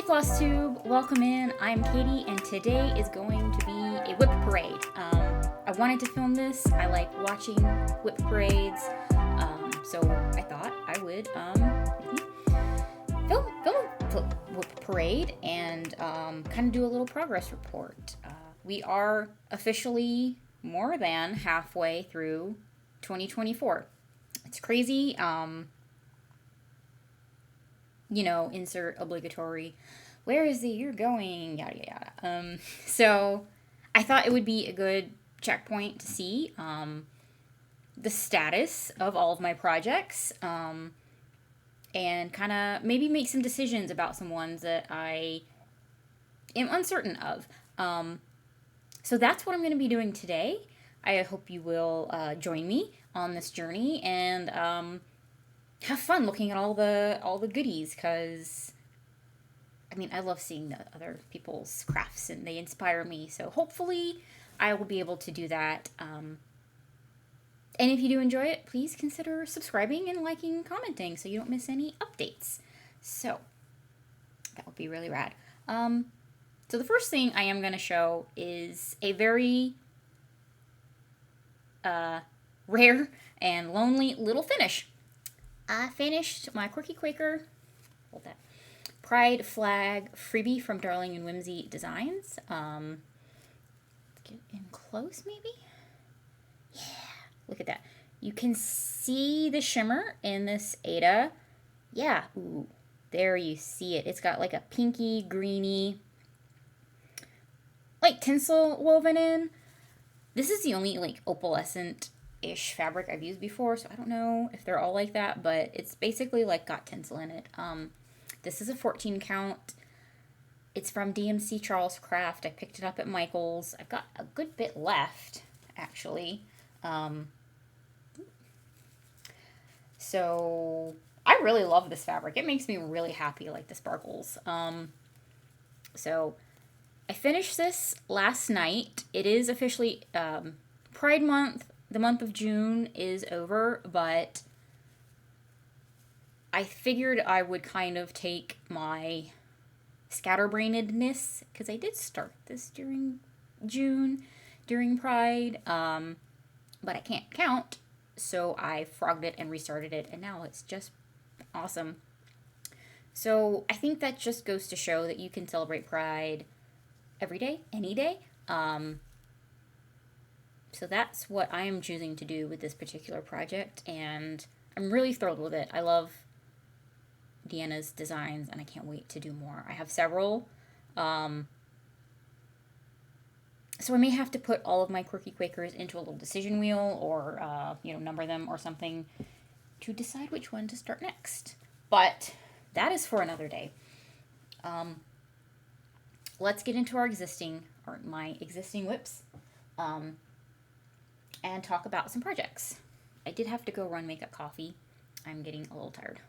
Flosstube, welcome in. I'm Katie, and today is going to be a WIP parade. I wanted to film this. I like watching WIP parades, so I thought I would film a WIP parade and kind of do a little progress report. We are officially more than halfway through 2024. It's crazy. Insert obligatory, where is the year going, yada yada. So I thought it would be a good checkpoint to see the status of all of my projects, and kind of maybe make some decisions about some ones that I am uncertain of. So that's what I'm going to be doing today. I hope you will join me on this journey and have fun looking at all the goodies, because I love seeing the other people's crafts and they inspire me. So hopefully I will be able to do that. And if you do enjoy it, please consider subscribing and liking and commenting so you don't miss any updates. So that would be really rad. So the first thing I am going to show is a very rare and lonely little finish. I finished my Quirky Quaker, hold that, Pride Flag freebie from Darling and Whimsy Designs. Get in close, maybe? Yeah, look at that. You can see the shimmer in this Ada. Yeah, ooh, there you see it. It's got like a pinky, greeny, like tinsel woven in. This is the only like opalescent-ish fabric I've used before, so I don't know if they're all like that, but it's basically like got tinsel in it. This is a 14 count. It's from DMC Charles Craft. I picked it up at Michael's. I've got a good bit left, actually. So I really love this fabric. It makes me really happy, like the sparkles. So I finished this last night. It is officially Pride Month. The month of June is over, but I figured I would kind of take my scatterbrainedness, because I did start this during June, during Pride, but I can't count, so I frogged it and restarted it, and now it's just awesome. So I think that just goes to show that you can celebrate Pride every day, any day. So that's what I am choosing to do with this particular project, and I'm really thrilled with it. I love Deanna's designs, and I can't wait to do more. I have several. So I may have to put all of my Quirky Quakers into a little decision wheel, or, number them or something to decide which one to start next. But that is for another day. Let's get into my existing WIPs. And talk about some projects. I did have to go make a coffee. I'm getting a little tired.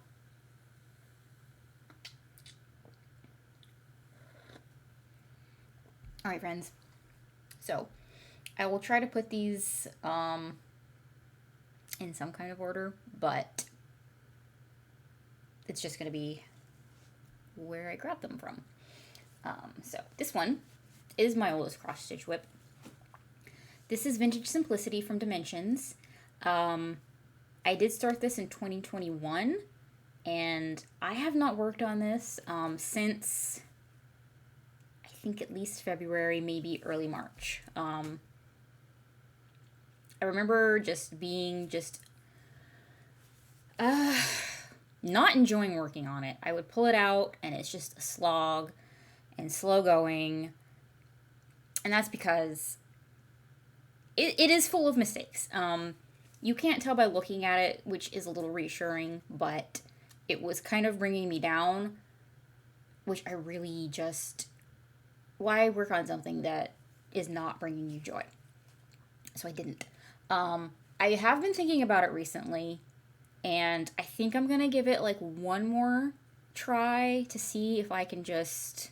All right, friends. So I will try to put these in some kind of order, but it's just going to be where I grabbed them from. So this one is my oldest cross-stitch WIP. This is Vintage Simplicity from Dimensions. I did start this in 2021, and I have not worked on this since, I think, at least February, maybe early March. I remember just being not enjoying working on it. I would pull it out, and it's just a slog and slow going, and that's because it is full of mistakes. You can't tell by looking at it, which is a little reassuring, but it was kind of bringing me down, which I really why work on something that is not bringing you joy? So I didn't. I have been thinking about it recently, and I think I'm going to give it like one more try to see if I can just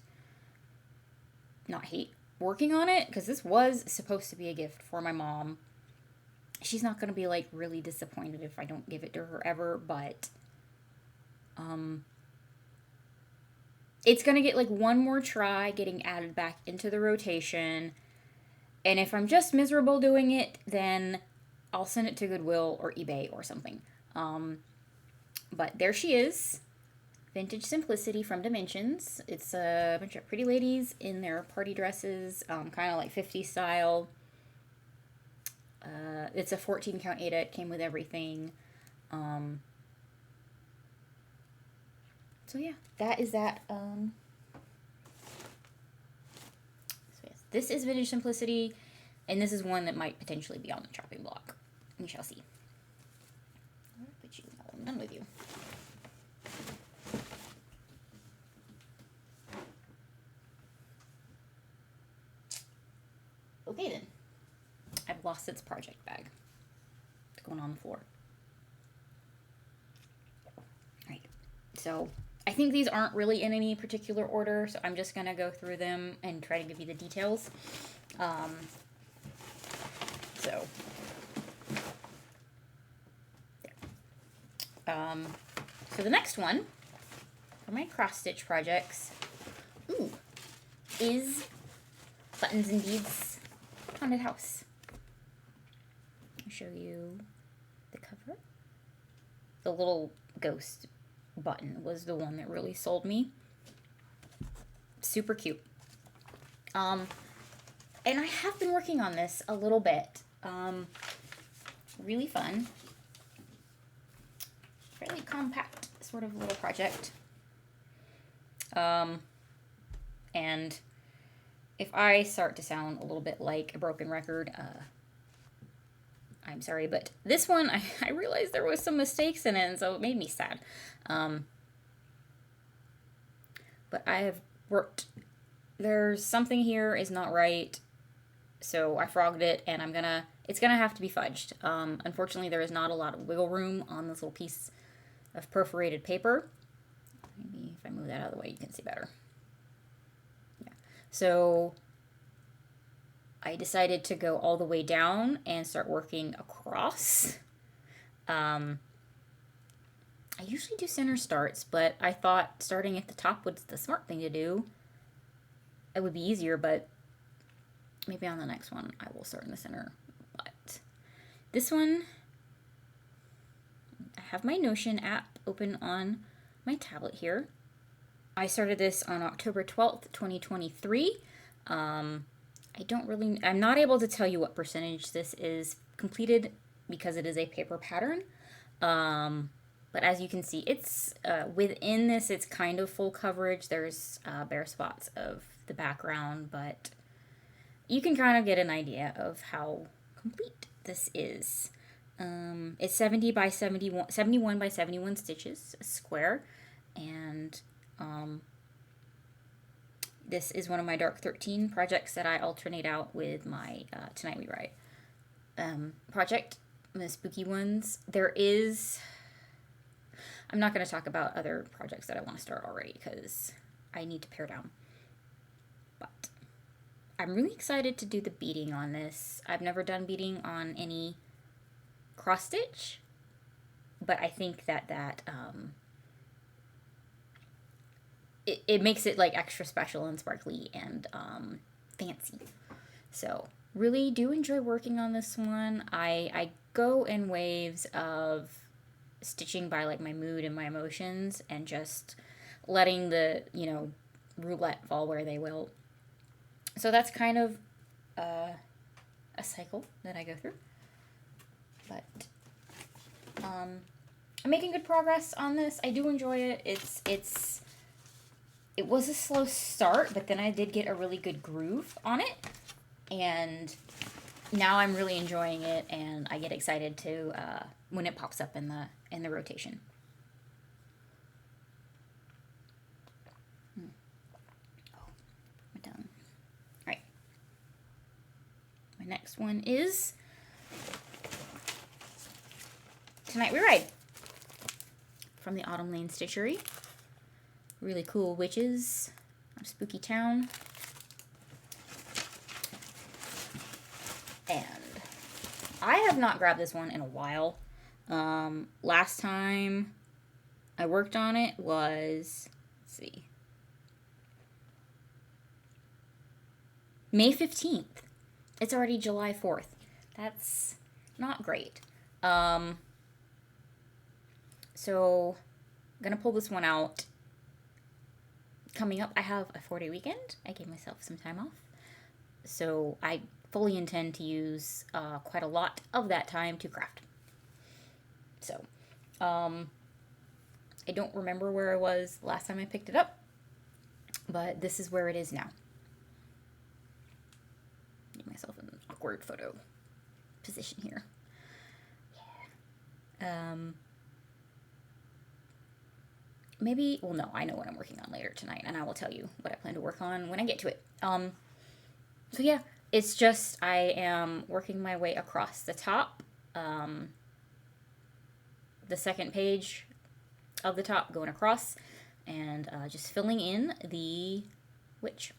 not hate working on it, because this was supposed to be a gift for my mom. She's not going to be like really disappointed if I don't give it to her ever, but it's going to get like one more try getting added back into the rotation. And if I'm just miserable doing it, then I'll send it to Goodwill or eBay or something. But there she is. Vintage Simplicity from Dimensions. It's a bunch of pretty ladies in their party dresses, kind of like 50s style. It's a 14 count Ada. It came with everything. So yeah, that is that. So yes, this is Vintage Simplicity, and this is one that might potentially be on the chopping block. We shall see. I'll put you, I'm done with you. Okay then. I've lost its project bag. It's going on the floor. Alright, so I think these aren't really in any particular order, so I'm just going to go through them and try to give you the details. So the next one for my cross-stitch projects is Buttons and Beads Haunted House. I'll show you the cover. The little ghost button was the one that really sold me. Super cute. And I have been working on this a little bit. Really fun. Fairly compact sort of little project. And if I start to sound a little bit like a broken record, I'm sorry, but this one, I realized there was some mistakes in it, and so it made me sad. But I have worked. There's something here is not right, so I frogged it, and it's gonna have to be fudged. Unfortunately, there is not a lot of wiggle room on this little piece of perforated paper. Maybe if I move that out of the way, you can see better. Yeah. So I decided to go all the way down and start working across. I usually do center starts, but I thought starting at the top was the smart thing to do. It would be easier, but maybe on the next one I will start in the center. But this one, I have my Notion app open on my tablet here. I started this on October 12th, 2023. I'm not able to tell you what percentage this is completed because it is a paper pattern. But as you can see, it's within this, it's kind of full coverage. There's bare spots of the background, but you can kind of get an idea of how complete this is. It's 71 by 71 stitches, a square, and this is one of my Dark 13 projects that I alternate out with my Tonight We Write project, the spooky ones. I'm not going to talk about other projects that I want to start already because I need to pare down. But I'm really excited to do the beading on this. I've never done beading on any cross stitch, but I think that it makes it like extra special and sparkly and fancy. So really do enjoy working on this one. I go in waves of stitching by like my mood and my emotions and just letting the, roulette fall where they will. So that's kind of a cycle that I go through. But I'm making good progress on this. I do enjoy it. It was a slow start, but then I did get a really good groove on it. And now I'm really enjoying it, and I get excited to when it pops up in the rotation. Oh, we're done. All right. My next one is Tonight We Ride from the Autumn Lane Stitchery. Really cool witches of Spooky Town. And I have not grabbed this one in a while. Last time I worked on it was, let's see, May 15th. It's already July 4th. That's not great. So I'm gonna pull this one out. Coming up, I have a 4-day weekend. I gave myself some time off. So I fully intend to use quite a lot of that time to craft. So, I don't remember where I was last time I picked it up, but this is where it is now. Get myself in an awkward photo position here. Yeah. Maybe, well, no, I know what I'm working on later tonight, and I will tell you what I plan to work on when I get to it. So yeah, it's just I am working my way across the top, the second page of the top, going across, and just filling in the witch.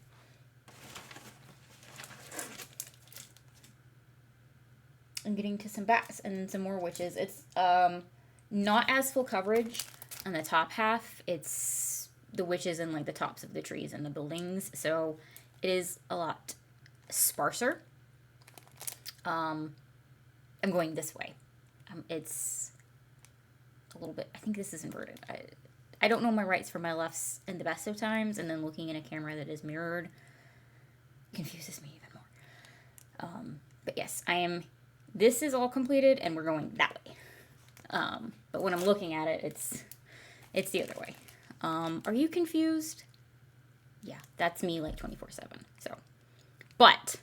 I'm getting to some bats and some more witches. It's not as full coverage on the top half. It's the witches and like the tops of the trees and the buildings, so it is a lot sparser. I'm going this way. It's a little bit, I think this is inverted. I don't know my rights from my lefts in the best of times, and then looking in a camera that is mirrored confuses me even more. But yes, this is all completed and we're going that way. But when I'm looking at it, it's the other way. Are you confused? Yeah, that's me like 24/7. So, but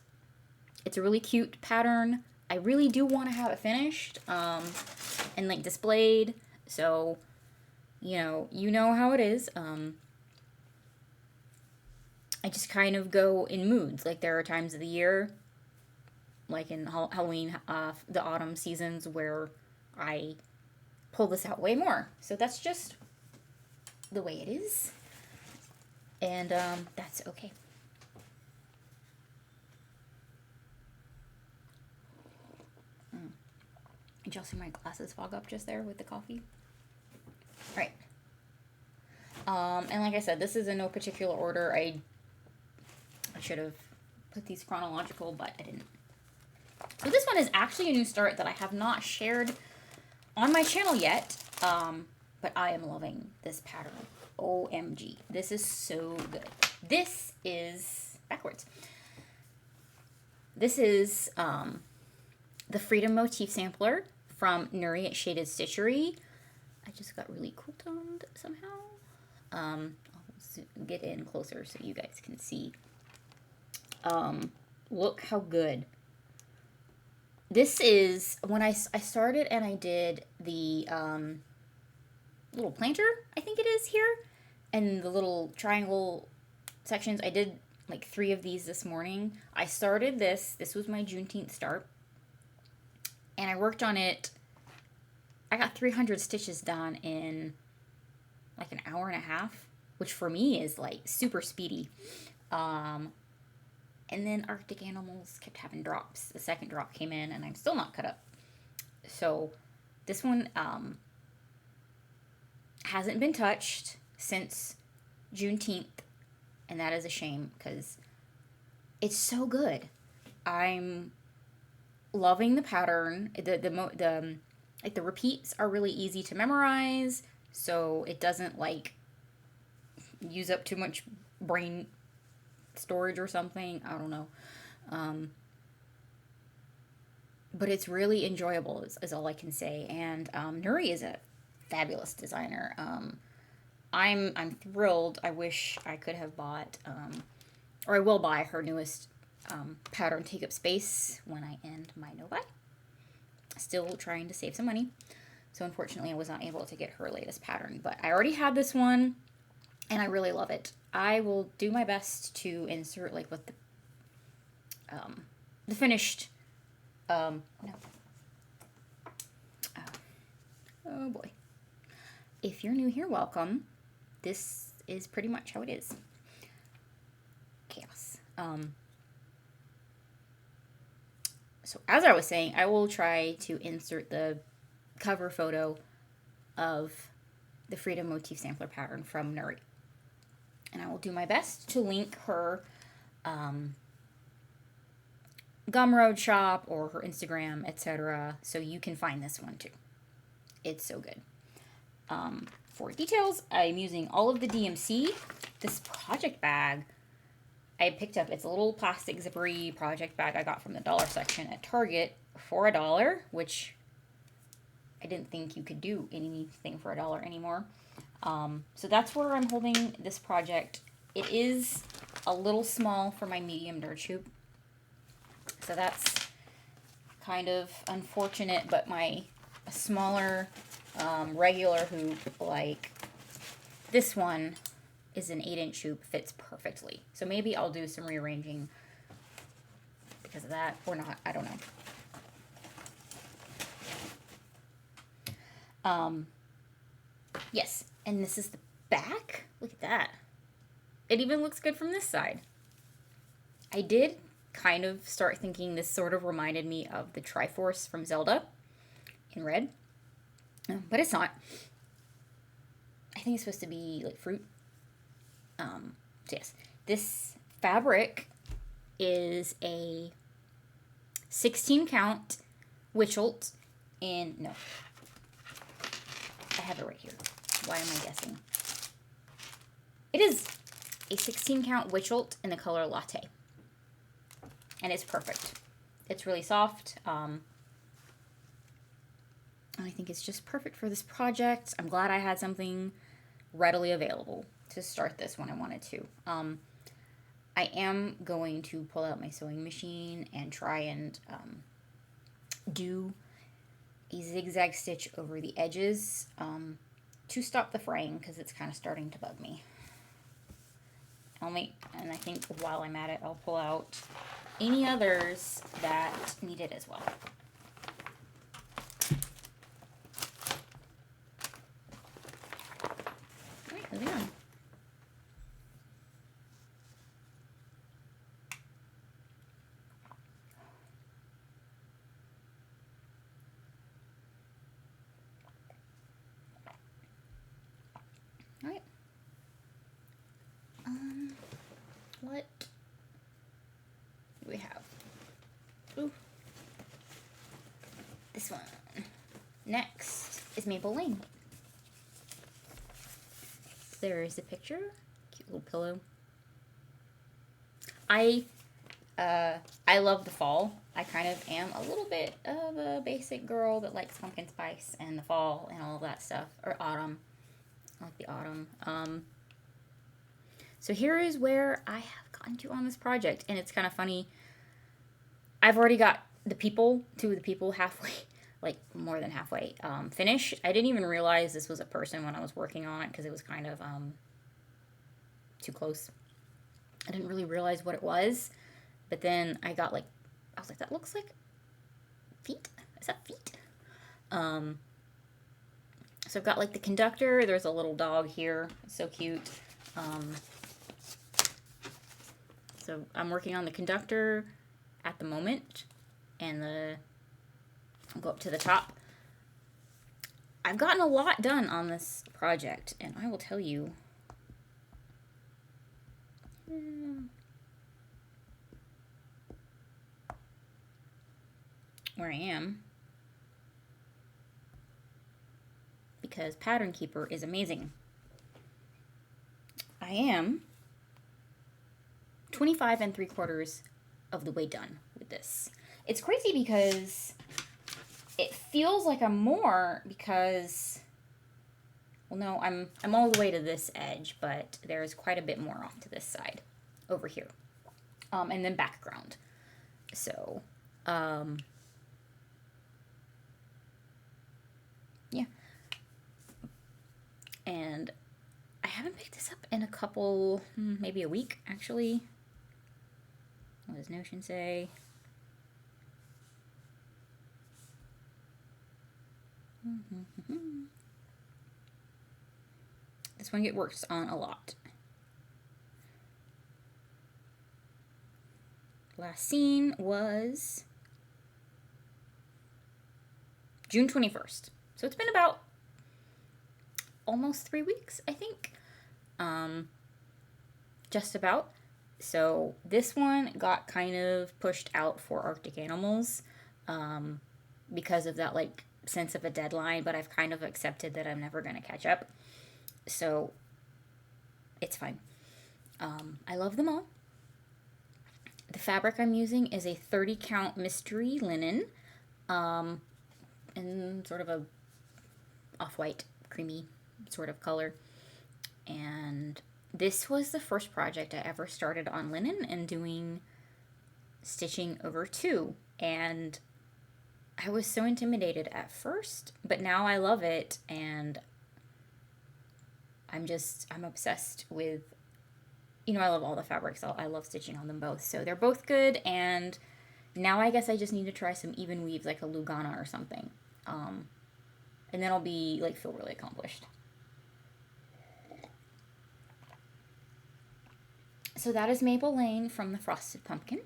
it's a really cute pattern. I really do want to have it finished, and like displayed. So, you know how it is. I just kind of go in moods. Like there are times of the year, like in Halloween, the autumn seasons, where I pull this out way more. So that's just the way it is. And that's okay. Did y'all see my glasses fog up just there with the coffee? All right. And like I said, this is in no particular order. I should have put these chronological, but I didn't. So this one is actually a new start that I have not shared on my channel yet, but I am loving this pattern. OMG. This is so good. This is backwards. This is the Freedom Motif Sampler from Nuri at Shaded Stitchery. I just got really cool toned somehow. I'll get in closer so you guys can see. Look how good. This is when I started and I did the little planter, I think it is here, and the little triangle sections. I did like 3 of these this morning. I started this was my Juneteenth start, and I worked on it. I got 300 stitches done in like an hour and a half, which for me is like super speedy. And then Arctic Animals kept having drops. The second drop came in and I'm still not cut up. So this one hasn't been touched since Juneteenth, and that is a shame because it's so good. I'm loving the pattern. The repeats are really easy to memorize, so it doesn't like use up too much brain storage or something. I don't know. But it's really enjoyable is all I can say. And Nuri is a fabulous designer. I'm thrilled. I wish I could have bought, or I will buy her newest pattern, Take Up Space, when I end my no-buy. Still trying to save some money. So unfortunately I was not able to get her latest pattern. But I already had this one, and I really love it. I will do my best to insert like what the finished, no. Oh boy. If you're new here, welcome. This is pretty much how it is. Chaos. So as I was saying, I will try to insert the cover photo of the Freedom Motif Sampler pattern from Nuri. And I will do my best to link her Gumroad shop or her Instagram, etc. So you can find this one too. It's so good. For details, I'm using all of the DMC. This project bag I picked up, it's a little plastic zippery project bag I got from the dollar section at Target for $1, which I didn't think you could do anything for $1 anymore. So that's where I'm holding this project. It is a little small for my medium dirt tube. So that's kind of unfortunate, but my smaller regular hoop, like this one, is an 8-inch hoop, fits perfectly. So maybe I'll do some rearranging because of that, or not, I don't know. Yes, and this is the back. Look at that. It even looks good from this side. I did kind of start thinking this sort of reminded me of the Triforce from Zelda in red, but it's not. I think it's supposed to be like fruit. So yes, this fabric is a 16 count Witchelt in, no, I have it right here. Why am I guessing? It is a 16 count Witchelt in the color Latte. And it's perfect. It's really soft. And I think it's just perfect for this project. I'm glad I had something readily available to start this when I wanted to. I am going to pull out my sewing machine and try and do a zigzag stitch over the edges to stop the fraying because it's kind of starting to bug me. And I think while I'm at it, I'll pull out any others that need it as well. All right, moving on. All right. What do we have? Ooh. This one. Next is Maple Lane. There's the picture. Cute little pillow. I love the fall. I kind of am a little bit of a basic girl that likes pumpkin spice and the fall and all of that stuff. Or autumn. I like the autumn. So here is where I have gotten to on this project. And it's kind of funny. I've already got two of the people halfway, like more than halfway, finished. I didn't even realize this was a person when I was working on it because it was kind of too close. I didn't really realize what it was. But then I was like, that looks like feet. Is that feet? So I've got like the conductor. There's a little dog here. It's so cute. So I'm working on the conductor at the moment, and I'll go up to the top. I've gotten a lot done on this project, and I will tell you. Where I am, because Pattern Keeper is amazing. I am 25 3/4 of the way done with this. It's crazy because it feels like I'm more because, well, no, I'm all the way to this edge, but there's quite a bit more off to this side over here, and then background. So, yeah. And I haven't picked this up in a couple, maybe a week, actually. What does Notion say? This one get worked on a lot. Last seen was June 21st. So it's been about almost 3 weeks, I think. Just about. So this one got kind of pushed out for Arctic animals because of that like sense of a deadline, but I've kind of accepted that I'm never going to catch up. So it's fine. I love them all. The fabric I'm using is a 30 count mystery linen in sort of a off-white creamy sort of color. And this was the first project I ever started on linen and doing stitching over 2. And I was so intimidated at first, but now I love it, and I'm obsessed with, I love all the fabrics. I love stitching on them both. So they're both good, and now I guess I just need to try some even weaves like a Lugana or something. And then I'll be like feel really accomplished. So that is Maple Lane from the Frosted Pumpkin.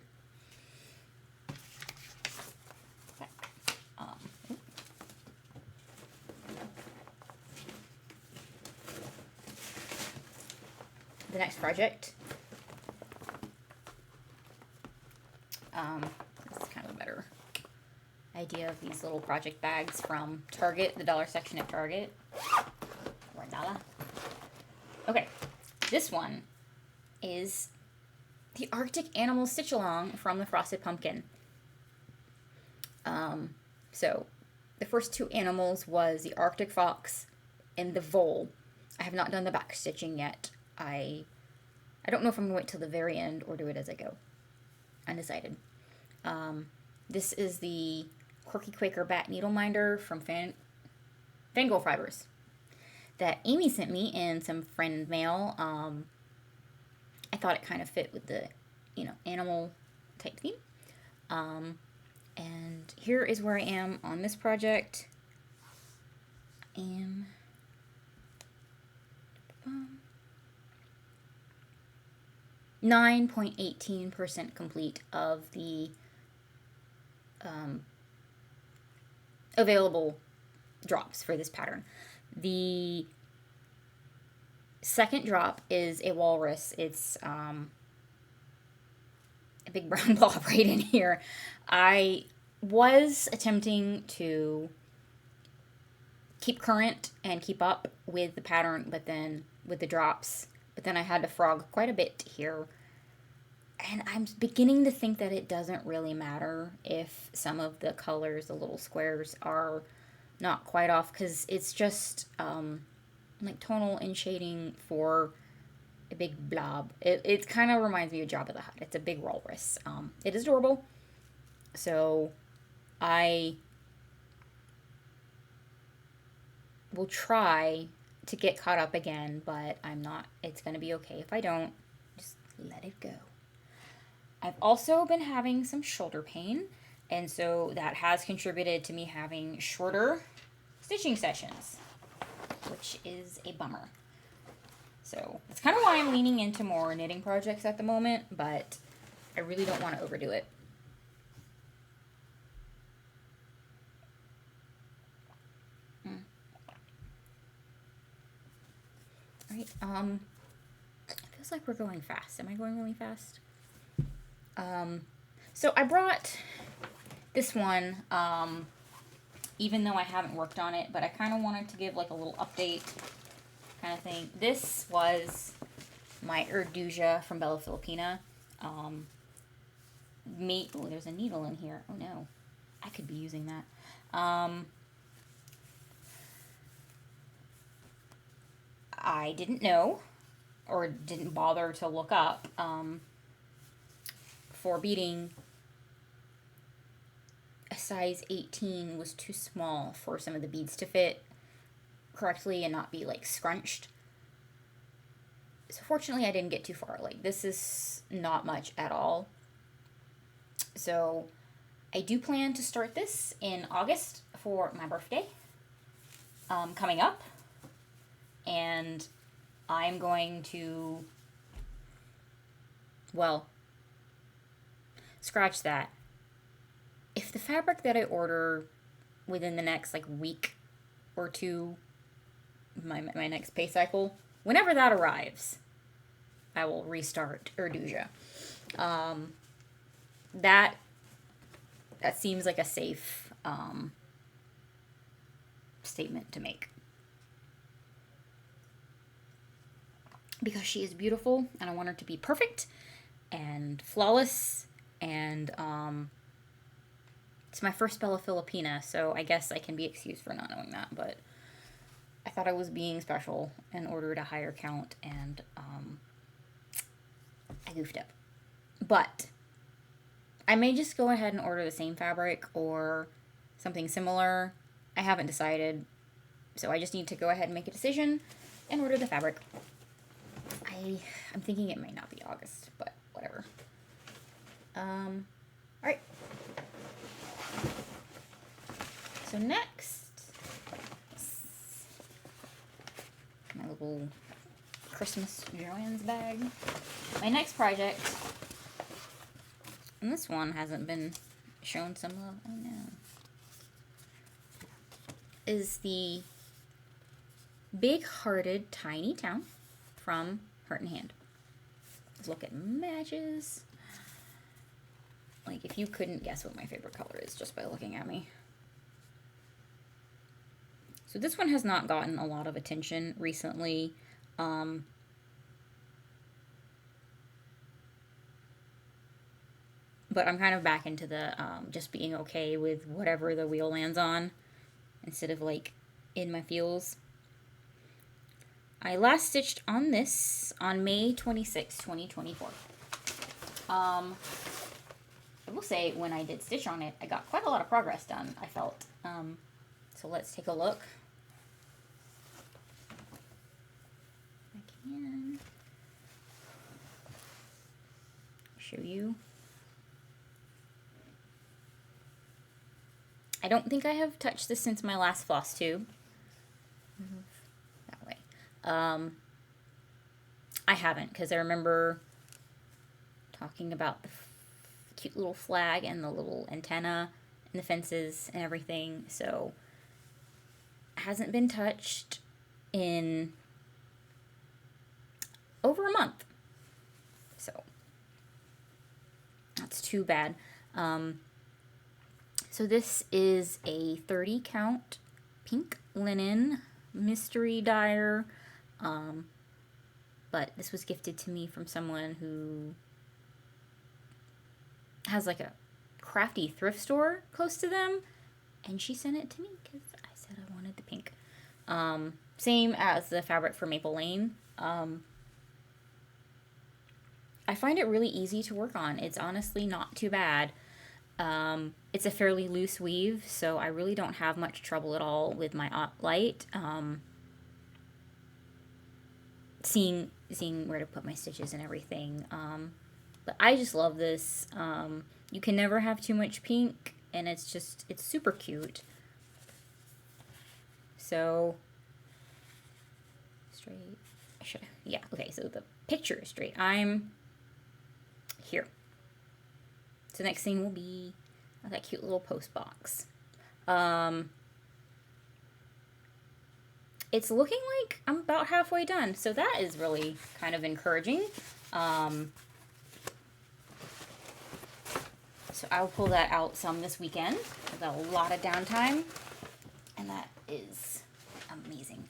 The next project. This is kind of a better idea of these little project bags from Target, the dollar section at Target. Okay, this one is the Arctic Animal Stitch Along from the Frosted Pumpkin. So the first 2 animals was the Arctic Fox and the Vole. I have not done the back stitching yet. I don't know if I'm going to wait till the very end or do it as I go. Undecided. This is the Quirky Quaker Bat Needle Minder from Fangirl Fibers that Amy sent me in some friend mail. I thought it kind of fit with the, animal type theme. And here is where I am on this project. I am 9.18% complete of the available drops for this pattern. The second drop is a walrus. It's a big brown blob right in here. I was attempting to keep current and keep up with the pattern, but then with the drops, but then I had to frog quite a bit here. And I'm beginning to think that it doesn't really matter if some of the colors, the little squares, are not quite off, because it's just like tonal and shading for a big blob. It kind of reminds me of Jabba the Hutt. It's a big walrus. It is adorable. So I will try to get caught up again, but I'm not. It's going to be okay if I don't. Just let it go. I've also been having some shoulder pain, and so that has contributed to me having shorter stitching sessions, which is a bummer. So that's kind of why I'm leaning into more knitting projects at the moment, but I really don't want to overdo it. All right, it feels like we're going fast. Am I going really fast? So I brought this one, even though I haven't worked on it, but I kind of wanted to give like a little update kind of thing. This was my Erdusia from Bella Filipina. Oh, there's a needle in here. Oh no, I could be using that. I didn't know, or didn't bother to look up, for beading, a size 18 was too small for some of the beads to fit correctly and not be like scrunched. So fortunately I didn't get too far. Like, this is not much at all. So I do plan to start this in August for my birthday coming up, and I'm going to, well, scratch that. If the fabric that I order within the next like week or two, my next pay cycle, whenever that arrives, I will restart Erduja. That seems like a safe statement to make. Because she is beautiful, and I want her to be perfect and flawless, and it's my first Bella Filipina, so I guess I can be excused for not knowing that, but I thought I was being special and ordered a higher count, and I goofed up. But I may just go ahead and order the same fabric or something similar. I haven't decided, so I just need to go ahead and make a decision and order the fabric. I'm thinking it might not be August, but whatever. Alright. So next, my little Christmas Joann's bag. My next project, and this one hasn't been shown some love, oh no, is the Big Hearted Tiny Town from Heart and Hand. Let's look at matches. Like, if you couldn't guess what my favorite color is just by looking at me. So this one has not gotten a lot of attention recently. But I'm kind of back into the just being okay with whatever the wheel lands on instead of like in my feels. I last stitched on this on May 26, 2024. I will say when I did stitch on it, I got quite a lot of progress done, I felt. So let's take a look. I can show you. I don't think I have touched this since my last Flosstube. That way. I haven't, because I remember talking about the cute little flag and the little antenna and the fences and everything, so it hasn't been touched in over a month, so that's too bad. So this is a 30 count pink linen mystery dyer, but this was gifted to me from someone who has like a crafty thrift store close to them, and she sent it to me because I said I wanted the pink. Same as the fabric for Maple Lane. I find it really easy to work on. It's honestly not too bad. It's a fairly loose weave, so I really don't have much trouble at all with my light. Seeing where to put my stitches and everything. But I just love this. You can never have too much pink, and it's super cute. So, straight, yeah, okay, so the picture is straight. I'm here. So next thing will be that cute little post box. It's looking like I'm about halfway done, so that is really kind of encouraging. So I'll pull that out some this weekend. I've got a lot of downtime, and that is amazing.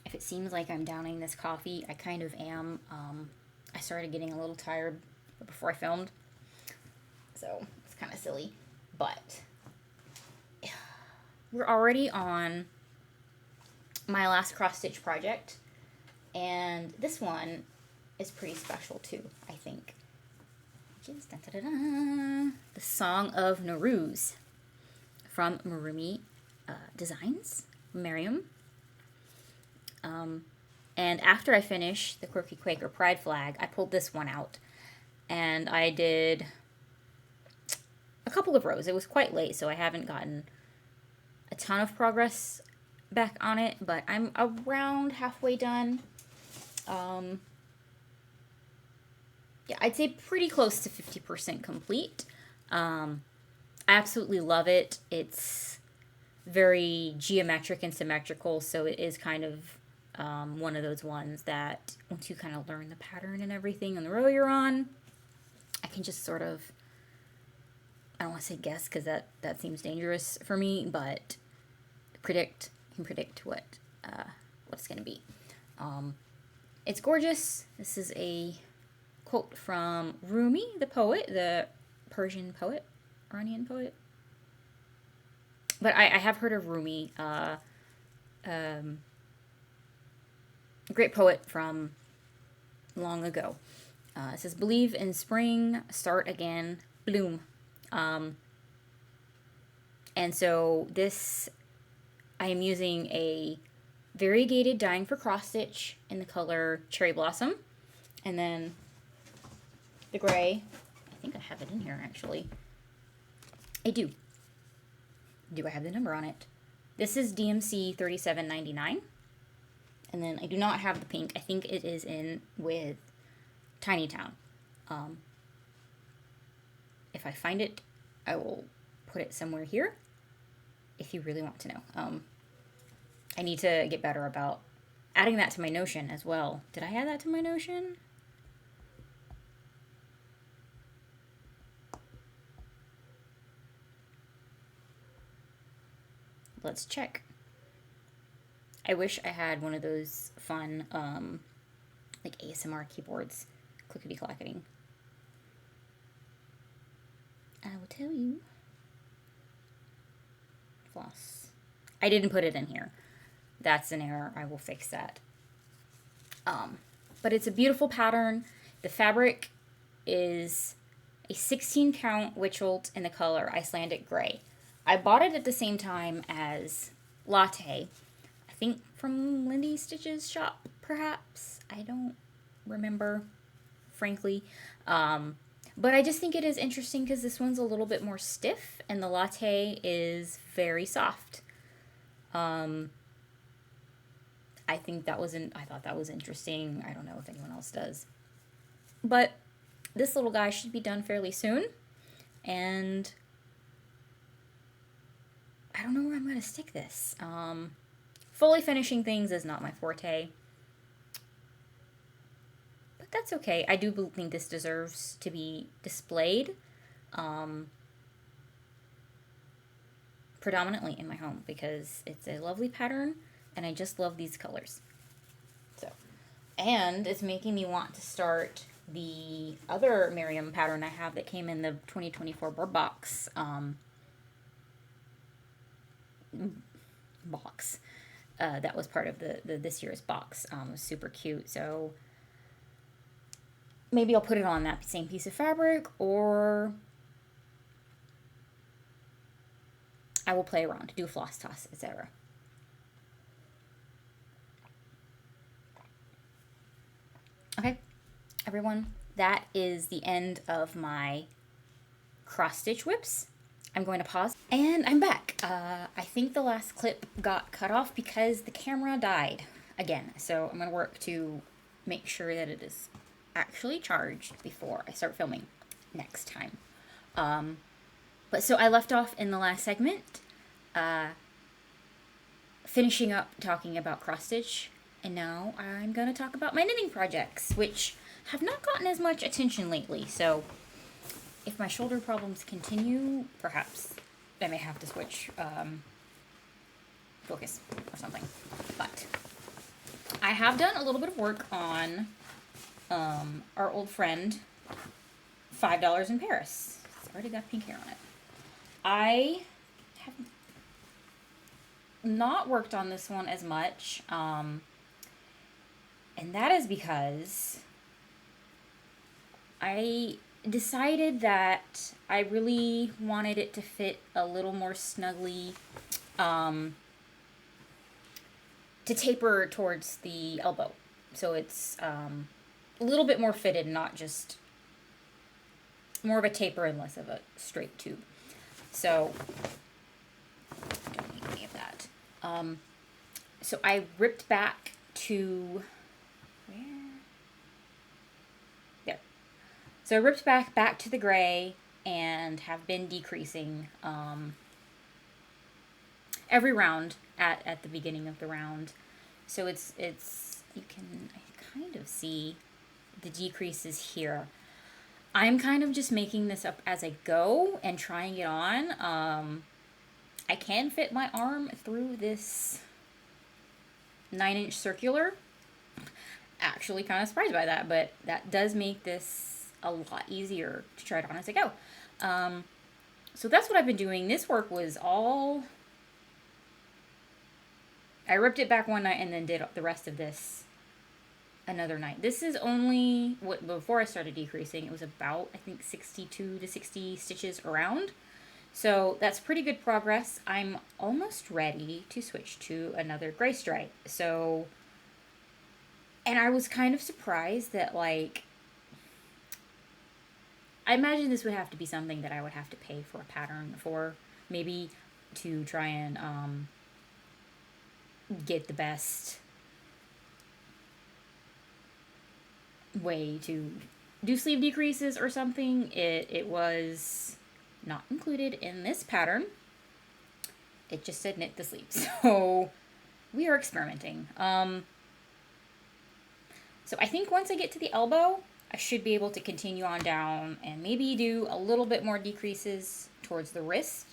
If it seems like I'm downing this coffee, I kind of am. I started getting a little tired before I filmed, so it's kind of silly. But we're already on my last cross-stitch project, and this one is pretty special too, I think. Which is the Song of Nowruz from Rumi Designs, Miriam. And after I finished the Quirky Quaker Pride flag, I pulled this one out, and I did a couple of rows. It was quite late, so I haven't gotten a ton of progress back on it, but I'm around halfway done. Yeah, I'd say pretty close to 50% complete. I absolutely love it. It's very geometric and symmetrical, so it is kind of one of those ones that once you kind of learn the pattern and everything on the row you're on, I can just sort of, I don't want to say guess because that seems dangerous for me, but predict, can predict what it's going to be. It's gorgeous. This is a quote from Rumi, the poet, the Persian poet, Iranian poet. But I have heard of Rumi, a great poet from long ago. It says, believe in spring, start again, bloom. And so this, I am using a variegated dyeing for cross stitch in the color Cherry Blossom. And then the gray, I think I have it in here actually. I do. Do I have the number on it? This is DMC 3799. And then I do not have the pink. I think it is in with Tiny Town. If I find it, I will put it somewhere here if you really want to know. I need to get better about adding that to my Notion as well. Did I add that to my Notion? Let's check. I wish I had one of those fun, like ASMR keyboards. Clickety-clacketing. I will tell you. Floss. I didn't put it in here. That's an error. I will fix that. But it's a beautiful pattern. The fabric is a 16 count Witchelt in the color Icelandic Gray. I bought it at the same time as Latte. I think from Lindy Stitch's shop, perhaps. I don't remember, frankly. But I just think it is interesting because this one's a little bit more stiff and the Latte is very soft. I thought that was interesting. I don't know if anyone else does. But this little guy should be done fairly soon. And I don't know where I'm going to stick this. Fully finishing things is not my forte. But that's okay. I do think this deserves to be displayed predominantly in my home because it's a lovely pattern and I just love these colors. So, and it's making me want to start the other Miriam pattern I have that came in the 2024 board box. That was part of the this year's box. It was super cute. So maybe I'll put it on that same piece of fabric, or I will play around, do a floss toss, etc. Okay, everyone, that is the end of my cross stitch whips. I'm going to pause, and I'm back. I think the last clip got cut off because the camera died again. So I'm going to work to make sure that it is actually charged before I start filming next time. But so I left off in the last segment, finishing up talking about cross stitch, and now I'm going to talk about my knitting projects, which have not gotten as much attention lately. So if my shoulder problems continue, perhaps I may have to switch focus or something. But I have done a little bit of work on our old friend, $5 in Paris. It's already got pink hair on it. I have not worked on this one as much, and that is because I decided that I really wanted it to fit a little more snugly, to taper towards the elbow. So it's a little bit more fitted, not just more of a taper and less of a straight tube. So don't need any of that. So I ripped back to where? There. So I ripped back to the gray and have been decreasing. And every round at the beginning of the round. So it's you can kind of see the decreases here. I'm kind of just making this up as I go and trying it on. I can fit my arm through this 9-inch circular. Actually kind of surprised by that, but that does make this a lot easier to try it on as I go. So that's what I've been doing. This work was all... I ripped it back one night and then did the rest of this another night. This is only, before I started decreasing, it was about, I think, 62 to 60 stitches around. So that's pretty good progress. I'm almost ready to switch to another gray stripe. So, and I was kind of surprised that, like, I imagine this would have to be something that I would have to pay for a pattern for, maybe to try and get the best way to do sleeve decreases or something. It was not included in this pattern. It just said knit the sleeves. So we are experimenting. So I think once I get to the elbow, I should be able to continue on down and maybe do a little bit more decreases towards the wrist.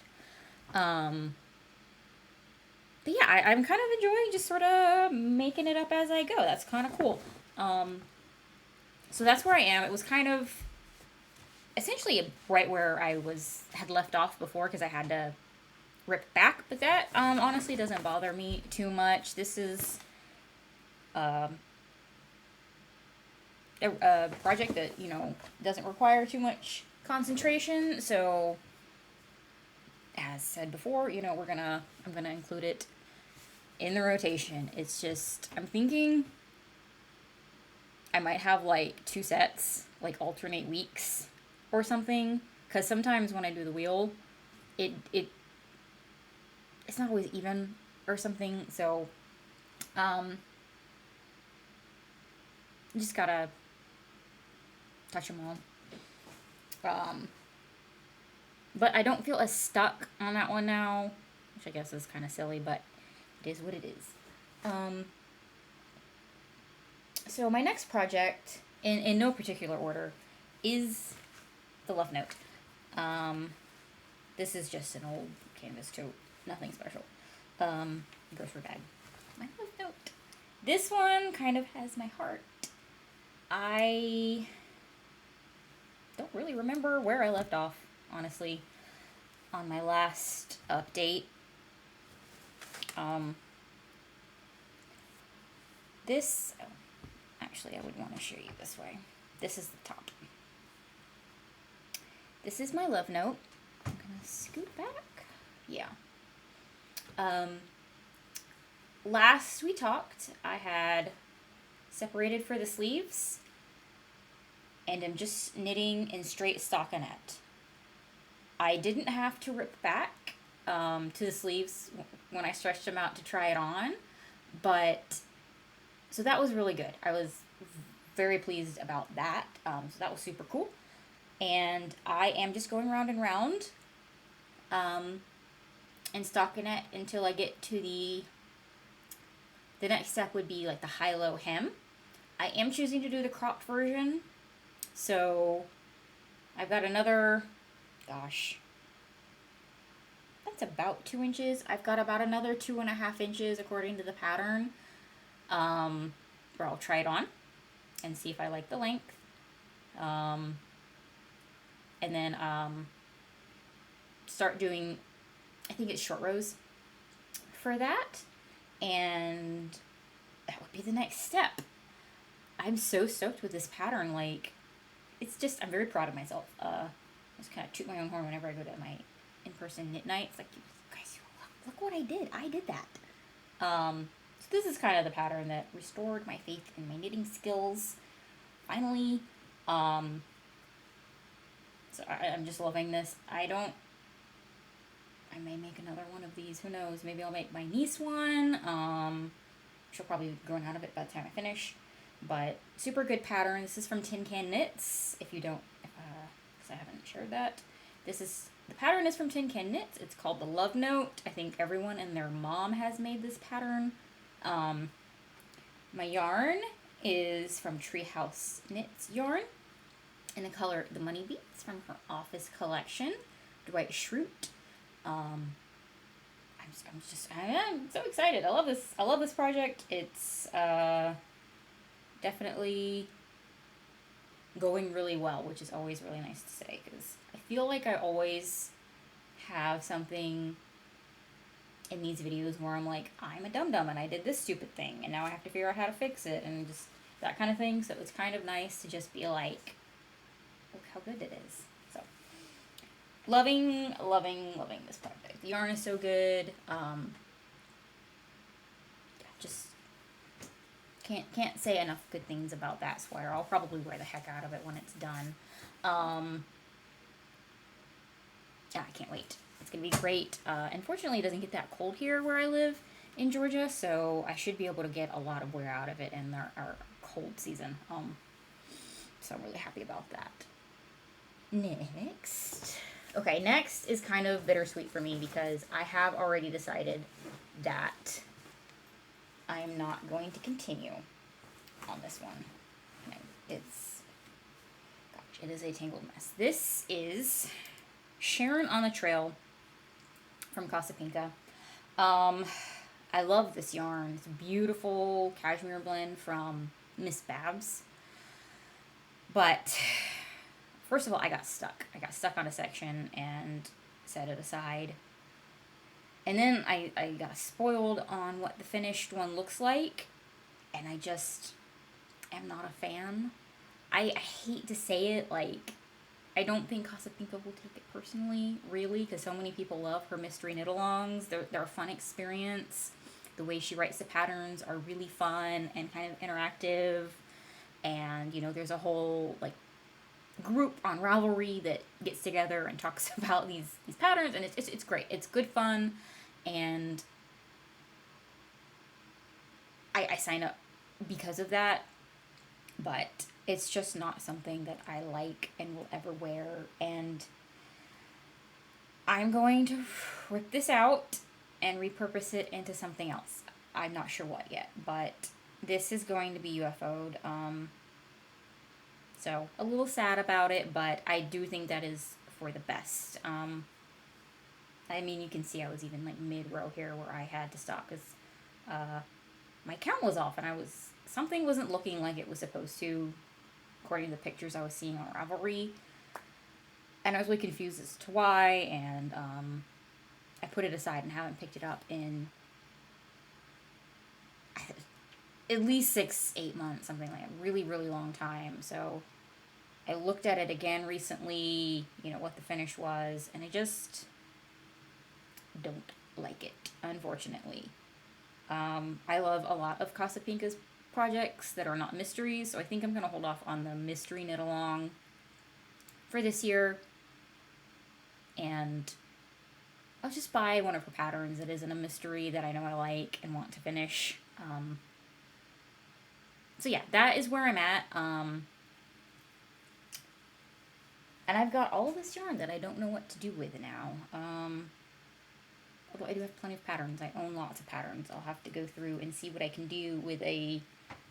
But yeah, I'm kind of enjoying just sort of making it up as I go. That's kind of cool. So that's where I am. It was kind of essentially right where I had left off before because I had to rip back. But that honestly doesn't bother me too much. This is a project that, you know, doesn't require too much concentration. So as said before, you know, I'm gonna include it in the rotation. It's just, I'm thinking I might have like 2 sets, like alternate weeks or something. Because sometimes when I do the wheel, it's not always even or something. So, just gotta touch them all. But I don't feel as stuck on that one now, which I guess is kind of silly, but it is what it is. So my next project, in no particular order, is the Love Note. This is just an old canvas tote, nothing special. Grocery bag. My Love Note. This one kind of has my heart. I don't really remember where I left off, honestly, on my last update. Actually, I would want to show you this way. This is the top. This is my Love Note. I'm gonna scoot back. Yeah. Last we talked, I had separated for the sleeves, and I'm just knitting in straight stockinette. I didn't have to rip back to the sleeves when I stretched them out to try it on, but so that was really good. I was very pleased about that. So that was super cool. And I am just going round and round in stockinette until I get to the next step would be like the high-low hem. I am choosing to do the cropped version. So I've got another, gosh, that's about 2 inches. I've got about another 2.5 inches according to the pattern, where I'll try it on and see if I like the length. And then start doing, I think it's short rows for that. And that would be the next step. I'm so stoked with this pattern. Like, it's just, I'm very proud of myself. I just kind of toot my own horn whenever I go to my in-person knit nights. Like, you guys, look what I did. I did that. So this is kind of the pattern that restored my faith in my knitting skills. Finally. So I'm just loving this. I may make another one of these. Who knows? Maybe I'll make my niece one. She'll probably be growing out of it by the time I finish. But super good pattern. This is from Tin Can Knits. If you don't, because I haven't shared that. This is The pattern is from Tin Can Knits. It's called the Love Note. I think everyone and their mom has made this pattern. My yarn is from Treehouse Knits yarn. In the color The Money Beats from her Office collection. Dwight Schrute. I'm so excited. I love this. I love this project. It's definitely going really well, which is always really nice to say, because I feel like I always have something in these videos where I'm like, I'm a dum-dum and I did this stupid thing and now I have to figure out how to fix it and just that kind of thing. So it's kind of nice to just be like, look how good it is. So loving this project. The yarn is so good. Just can't say enough good things about that sweater. I'll probably wear the heck out of it when it's done. Yeah, I can't wait. It's gonna be great. Unfortunately, it doesn't get that cold here where I live in Georgia, so I should be able to get a lot of wear out of it in our cold season. So I'm really happy about that. Next. Okay, next is kind of bittersweet for me because I have already decided that I am not going to continue on this one. It is a tangled mess. This is Sharon on the Trail from Casa Pinka. I love this yarn. It's a beautiful cashmere blend from Miss Babs. But first of all, I got stuck. I got stuck on a section and set it aside. And then I got spoiled on what the finished one looks like. And I just am not a fan. I hate to say it, like, I don't think Casa Pinka will take it personally, really, because so many people love her mystery knit-alongs. They're a fun experience. The way she writes the patterns are really fun and kind of interactive. And, you know, there's a whole, like, group on Ravelry that gets together and talks about these patterns, and it's great. It's good fun, and I sign up because of that, but it's just not something that I like and will ever wear, and I'm going to rip this out and repurpose it into something else. I'm not sure what yet, but this is going to be UFO'd. So a little sad about it, but I do think that is for the best. I mean, you can see I was even like mid-row here where I had to stop because my count was off and something wasn't looking like it was supposed to, according to the pictures I was seeing on Ravelry. And I was really confused as to why, and I put it aside and haven't picked it up in at least 6-8 months, something like a really, really long time. So I looked at it again recently, you know, what the finish was, and I just don't like it, unfortunately. I love a lot of Casa Pinka's projects that are not mysteries, so I think I'm going to hold off on the mystery knit-along for this year, and I'll just buy one of her patterns that isn't a mystery that I know I like and want to finish. So yeah, that is where I'm at. And I've got all this yarn that I don't know what to do with now. Although I do have plenty of patterns. I own lots of patterns. I'll have to go through and see what I can do with a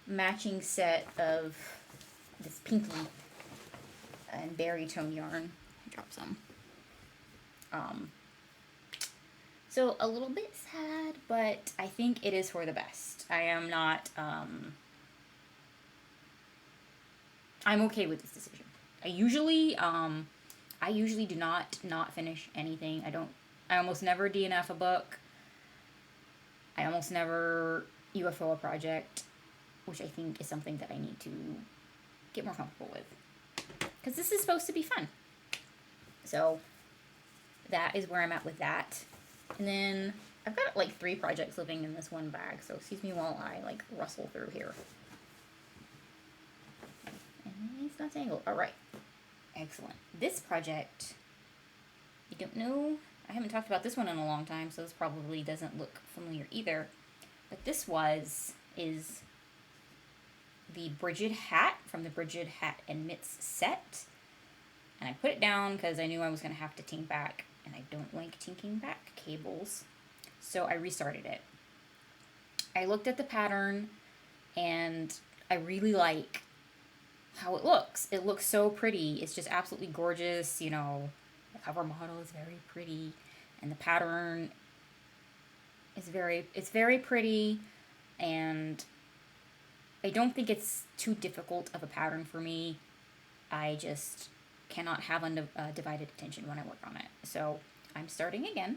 matching set of this pinky and berry tone yarn. Drop some. So a little bit sad, but I think it is for the best. I am not, I'm okay with this decision. I usually do not finish anything. I almost never DNF a book. I almost never UFO a project, which I think is something that I need to get more comfortable with. Because this is supposed to be fun. So that is where I'm at with that. And then I've got like 3 projects living in this one bag, so excuse me while I like rustle through here. And it's not tangled. Alright. Excellent. This project, you don't know, I haven't talked about this one in a long time, so this probably doesn't look familiar either. But this is the Bridgid hat from the Bridgid Hat and Mitts set. And I put it down because I knew I was going to have to take back and I don't like tinking back cables, so I restarted it. I looked at the pattern, and I really like how it looks. It looks so pretty. It's just absolutely gorgeous. You know, the cover model is very pretty, and the pattern is very pretty, and I don't think it's too difficult of a pattern for me. I just cannot have undivided attention when I work on it. So I'm starting again,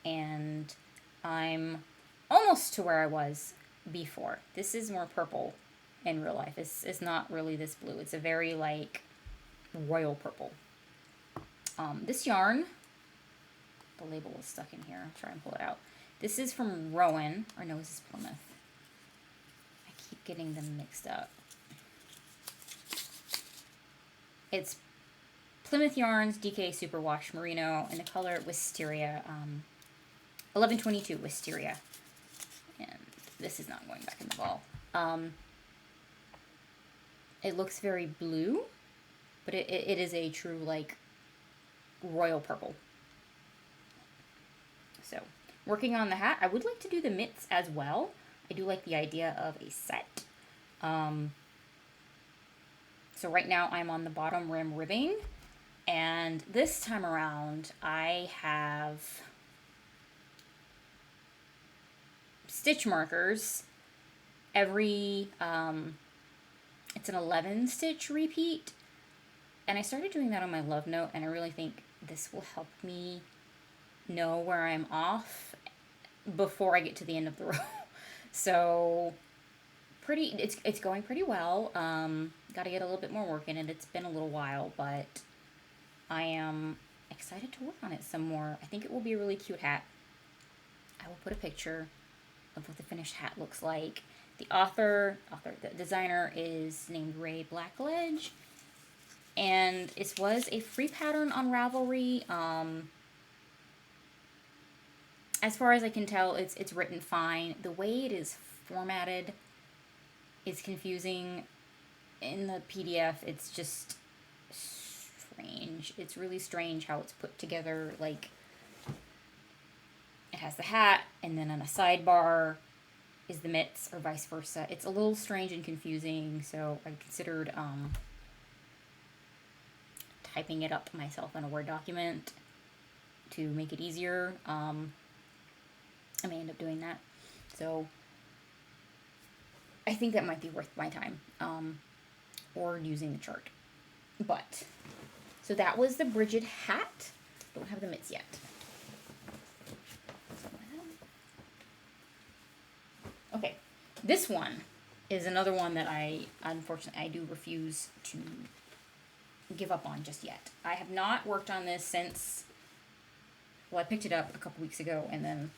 and I'm almost to where I was before. This is more purple in real life. It's not really this blue. It's a very like royal purple. This yarn, the label is stuck in here. I'll try and pull it out. This is from Rowan, or no, this is Plymouth. I keep getting them mixed up. It's Plymouth Yarns DK Superwash Merino, and the color Wisteria, 1122 Wisteria. And this is not going back in the ball. It looks very blue, but it is a true, like, royal purple. So, working on the hat. I would like to do the mitts as well. I do like the idea of a set. So right now I'm on the bottom rim ribbing, and this time around I have stitch markers every, it's an 11 stitch repeat, and I started doing that on my love note, and I really think this will help me know where I'm off before I get to the end of the row. So it's going pretty well. Got to get a little bit more work in it. It's been a little while, but I am excited to work on it some more. I think it will be a really cute hat. I will put a picture of what the finished hat looks like. The designer is named Ray Blackledge, and it was a free pattern on Ravelry. As far as I can tell, it's written fine. The way it is formatted is confusing. In the PDF, it's just strange. It's really strange how it's put together. Like, it has the hat, and then on a sidebar is the mitts, or vice versa. It's a little strange and confusing, so I considered typing it up myself in a Word document to make it easier. I may end up doing that. So I think that might be worth my time, or using the chart. But, so that was the Bridgid hat. Don't have the mitts yet. Okay, this one is another one that unfortunately, I do refuse to give up on just yet. I have not worked on this since, well, I picked it up a couple weeks ago and then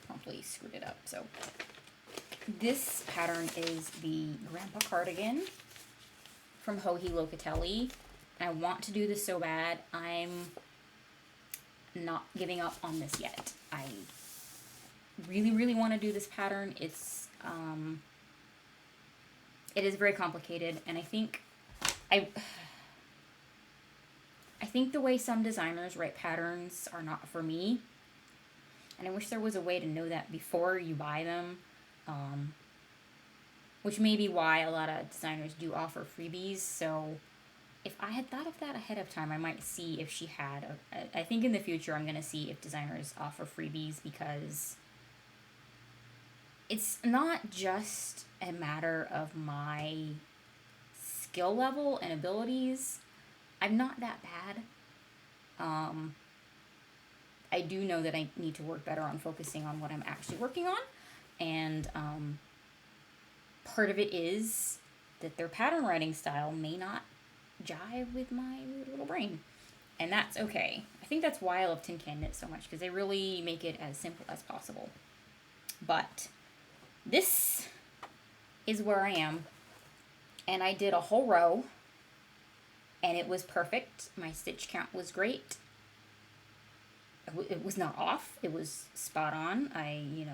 promptly screwed it up. So this pattern is the Grandpa Cardigan from Joji Locatelli. I want to do this so bad. I'm not giving up on this yet. I really, really want to do this pattern. It is very complicated, and I think the way some designers write patterns are not for me, and I wish there was a way to know that before you buy them, which may be why a lot of designers do offer freebies. So if I had thought of that ahead of time, I might see if she had. I think in the future I'm going to see if designers offer freebies, because it's not just a matter of my skill level and abilities. I'm not that bad. I do know that I need to work better on focusing on what I'm actually working on. And part of it is that their pattern writing style may not jive with my weird little brain. And that's okay. I think that's why I love Tin Can Knit so much, because they really make it as simple as possible. But this is where I am. And I did a whole row, and it was perfect. My stitch count was great. It was not off. It was spot on.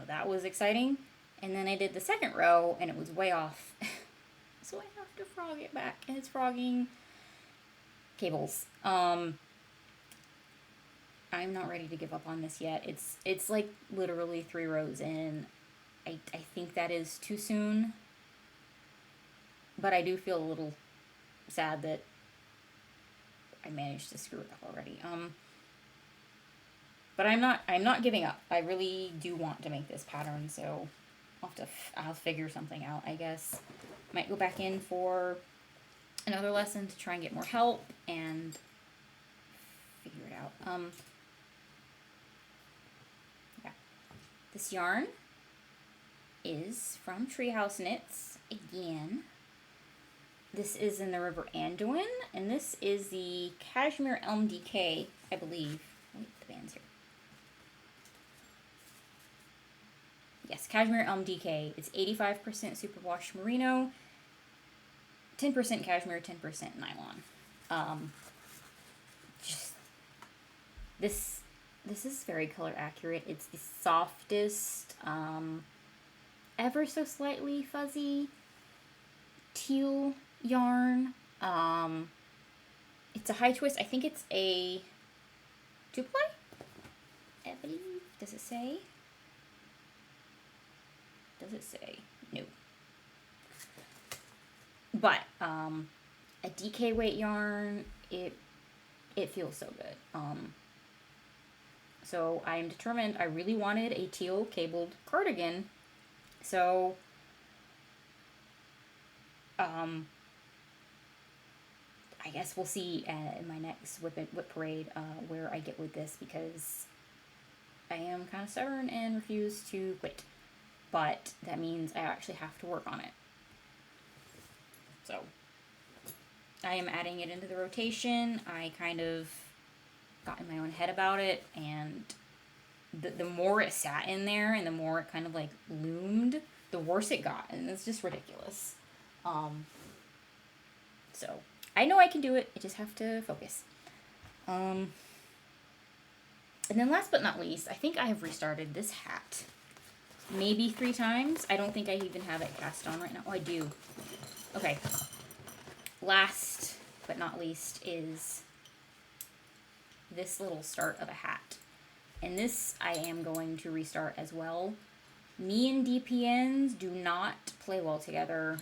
That was exciting. And then I did the second row, and it was way off. So I have to frog it back, and it's frogging cables. I'm not ready to give up on this yet. It's like literally 3 rows in. I think that is too soon. But I do feel a little sad that I managed to screw it up already. But I'm not giving up. I really do want to make this pattern, so I'll figure something out, I guess. Might go back in for another lesson to try and get more help and figure it out. Yeah. This yarn is from Treehouse Knits again. This is in the River Anduin, and this is the Cashmere Elm DK, I believe. Wait, the band's here. Yes, Cashmere Elm DK. It's 85% superwash merino, 10% cashmere, 10% nylon. Just this is very color accurate. It's the softest, ever so slightly fuzzy teal yarn. It's a high twist. I think it's a 2-ply, I believe. Does it say? Does it say? No. But a DK weight yarn, it feels so good. So I am determined. I really wanted a teal cabled cardigan, so I guess we'll see in my next whip parade where I get with this, because I am kind of stubborn and refuse to quit. But that means I actually have to work on it. So I am adding it into the rotation. I kind of got in my own head about it, and the more it sat in there and the more it kind of like loomed, the worse it got, and it's just ridiculous. So I know I can do it. I just have to focus. And then last but not least, I think I have restarted this hat maybe 3 times. I don't think I even have it cast on right now. Oh, I do. Okay. Last but not least is this little start of a hat. And this I am going to restart as well. Me and DPNs do not play well together.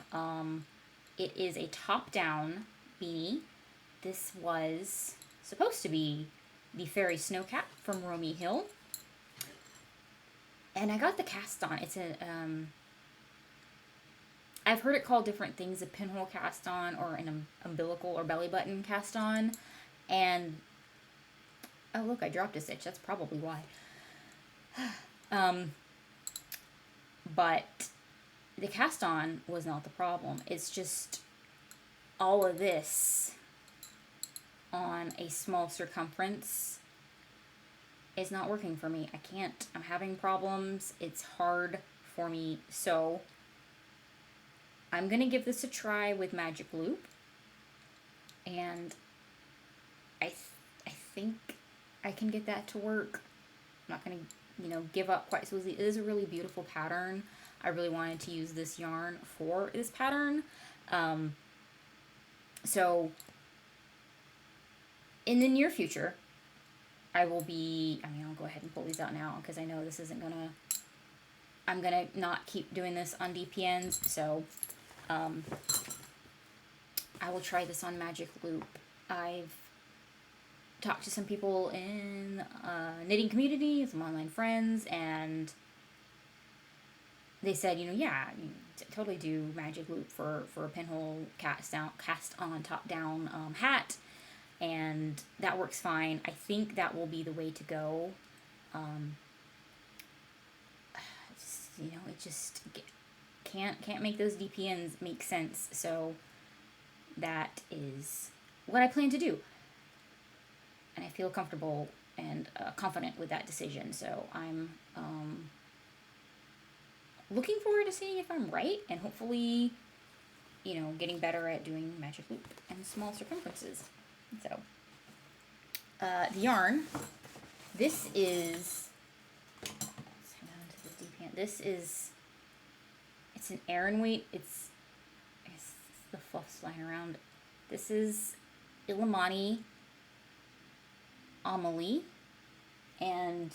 It is a top-down beanie. This was supposed to be the Fairy Snowcap from Rumi Hill. And I got the cast on. It's a, I've heard it called different things, a pinhole cast on or an umbilical or belly button cast on. And, oh look, I dropped a stitch. That's probably why. But the cast on was not the problem. It's just all of this on a small circumference is not working for me. I can't. I'm having problems. It's hard for me. So I'm going to give this a try with Magic Loop. And I think I can get that to work. I'm not going to, give up quite so easily. It is a really beautiful pattern. I really wanted to use this yarn for this pattern. So in the near future, I'll go ahead and pull these out now because I know this isn't gonna, I'm gonna not keep doing this on DPNs, so I will try this on Magic Loop. I've talked to some people in knitting community, some online friends, and they said, yeah, you totally do Magic Loop for a pinhole cast on top down hat, and that works fine. I think that will be the way to go. It just can't make those DPNs make sense. So that is what I plan to do, and I feel comfortable and confident with that decision. So I'm looking forward to seeing if I'm right, and hopefully, getting better at doing Magic Loop and small circumferences. So, the yarn, this is, let's hang on to the DPN. It's an Aran weight. It's the fluff's flying around. This is Illimani Amelie. And,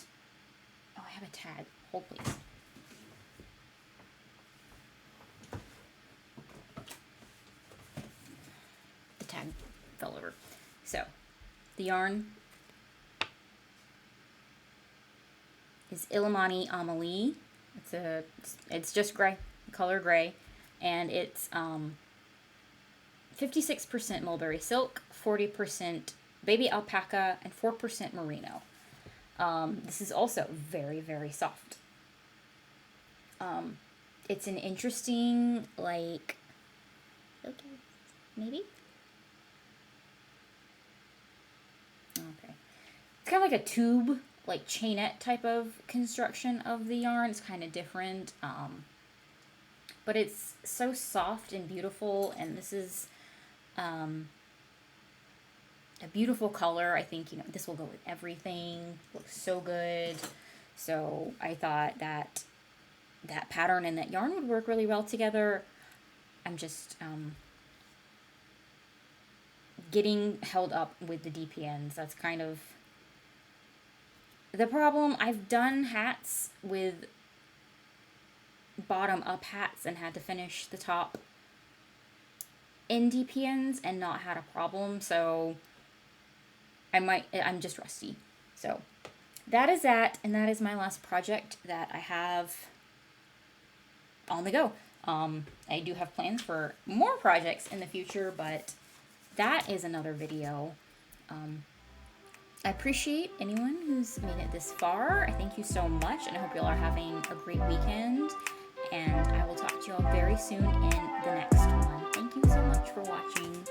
oh, I have a tag. Hold, please. The tag fell over. So, the yarn is Illimani Amelie. It's just gray, color gray, and it's 56% mulberry silk, 40% baby alpaca, and 4% merino. This is also very, very soft. It's an interesting, like, okay, maybe? Okay. It's kind of like a tube, like chainette type of construction of the yarn. It's kind of different. But it's so soft and beautiful, and this is a beautiful color. I think, this will go with everything. Looks so good. So I thought that that pattern and that yarn would work really well together. I'm just getting held up with the DPNs. That's kind of the problem. I've done hats with bottom up hats and had to finish the top in DPNs and not had a problem. So I'm just rusty. So that is that, and that is my last project that I have on the go. I do have plans for more projects in the future, but that is another video. I appreciate anyone who's made it this far. I thank you so much, and I hope you all are having a great weekend, and I will talk to you all very soon in the next one. Thank you so much for watching.